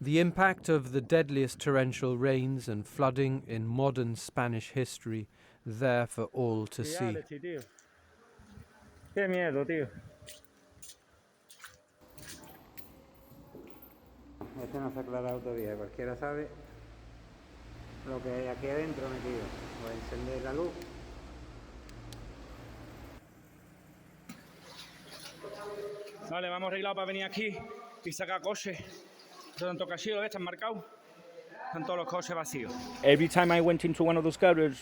The impact of the deadliest torrential rains and flooding in modern Spanish history, there for all to see. Reality, tío. Qué miedo, tío. Este no se ha aclarado todavía. Cualquiera sabe lo que hay aquí adentro metido. Voy a encender la luz. Vale, vamos arreglado para venir aquí y sacar coches. Tanto casillo, están marcados. Están todos los coches vacíos. Every time I went into one of those garages,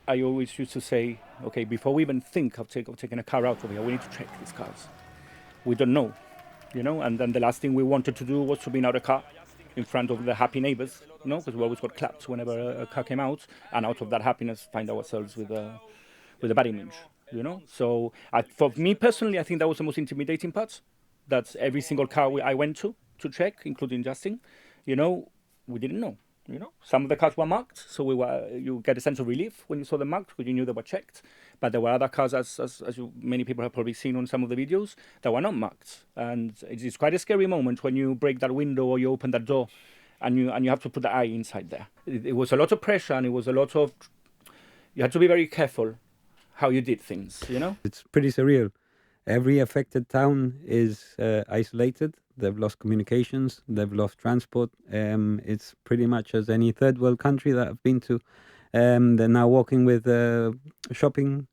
I always used to say, okay, before we even think of taking a car out of here, we need to check these cars. We don't know, you know, and then the last thing we wanted to do was to be in our car in front of the happy neighbors, you know, because we always got clapped whenever a car came out, and out of that happiness find ourselves with a bad image, you know. So for me personally, I think that was the most intimidating part. That's every single car I went to check, including Justin, you know, we didn't know. You know, some of the cars were marked, so you get a sense of relief when you saw them marked because you knew they were checked. But there were other cars, as many people have probably seen on some of the videos, that were not marked. And it's quite a scary moment when you break that window or you open that door, and you have to put the eye inside there. It was a lot of pressure, and it was a lot of. You had to be very careful how you did things. You know, it's pretty surreal. Every affected town is isolated. They've lost communications. They've lost transport. It's pretty much as any third world country that I've been to. They're now walking with shopping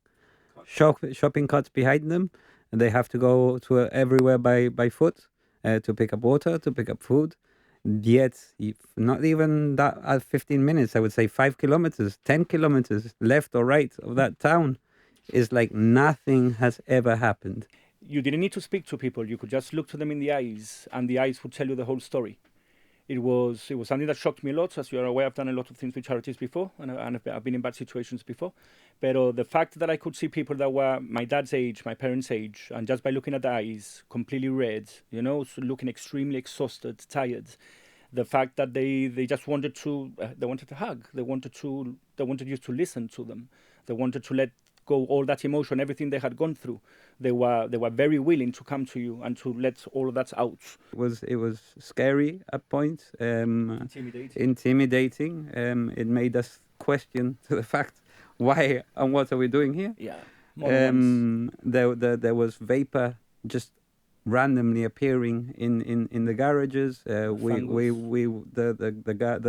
carts behind them, and they have to go to everywhere by foot to pick up water, to pick up food. Yet, not even that 15 minutes, I would say 5 kilometers, 10 kilometers left or right of that town is like nothing has ever happened. You didn't need to speak to people. You could just look to them in the eyes, and the eyes would tell you the whole story. It was something that shocked me a lot. As you are aware, I've done a lot of things with charities before, and I've been in bad situations before. But the fact that I could see people that were my dad's age, my parents' age, and just by looking at the eyes, completely red, you know, so looking extremely exhausted, tired. The fact that they just wanted to hug. They wanted you to listen to them. They wanted to let go all that emotion, everything they had gone through. They were very willing to come to you and to let all of that out. It was scary at points, intimidating. It made us question to the fact why and what are we doing here. Yeah. There was vapor just randomly appearing in the garages. The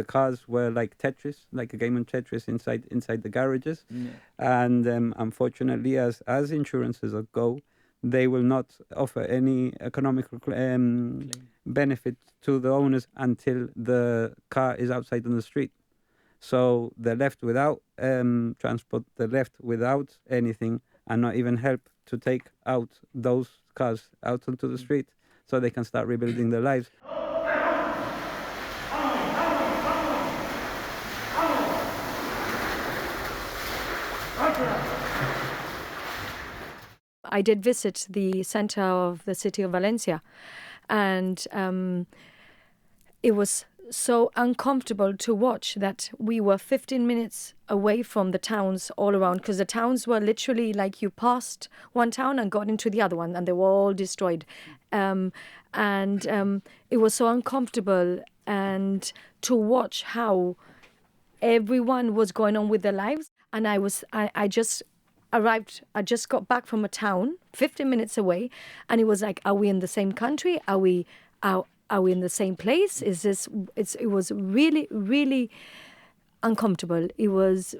cars were like Tetris, like a game of Tetris inside the garages. Yeah. And unfortunately, as insurances go, they will not offer any economical benefit to the owners until the car is outside on the street. So they're left without transport, they're left without anything, and not even help to take out those cars out onto the street so they can start rebuilding their lives. I did visit the center of the city of Valencia, and it was so uncomfortable to watch that we were 15 minutes away from the towns all around, because the towns were literally like you passed one town and got into the other one, and they were all destroyed. It was so uncomfortable, and to watch how everyone was going on with their lives. And I just arrived, I just got back from a town 15 minutes away, and it was like, are we in the same country? Are we in the same place? It was really, really uncomfortable. It was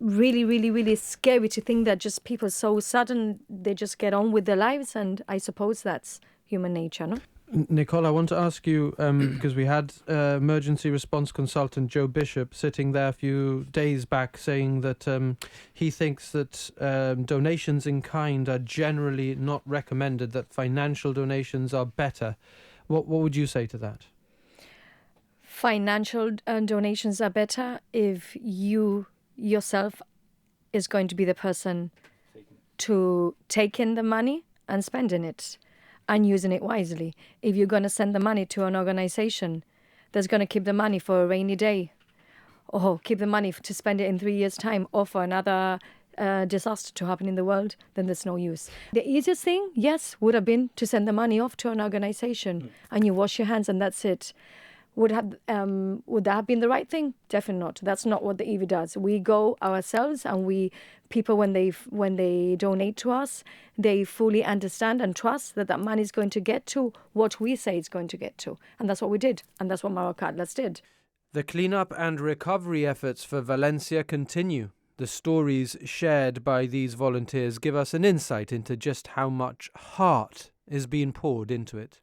really, really, really scary to think that just people so sudden, they just get on with their lives. And I suppose that's human nature, no? Nicole, I want to ask you, because we had emergency response consultant Joe Bishop sitting there a few days back saying that he thinks that donations in kind are generally not recommended, that financial donations are better. What would you say to that? Financial donations are better if you yourself is going to be the person to take in the money and spending it and using it wisely. If you're going to send the money to an organization that's going to keep the money for a rainy day, or keep the money to spend it in 3 years' time, or for another disaster to happen in the world, then there's no use. The easiest thing, yes, would have been to send the money off to an organization and you wash your hands and that's it. Would that have been the right thing? Definitely not. That's not what the EV does. We go ourselves, and people when they donate to us, they fully understand and trust that money is going to get to what we say it's going to get to, and that's what we did, and that's what Maroc Atlas did. The cleanup and recovery efforts for Valencia continue. The stories shared by these volunteers give us an insight into just how much heart is being poured into it.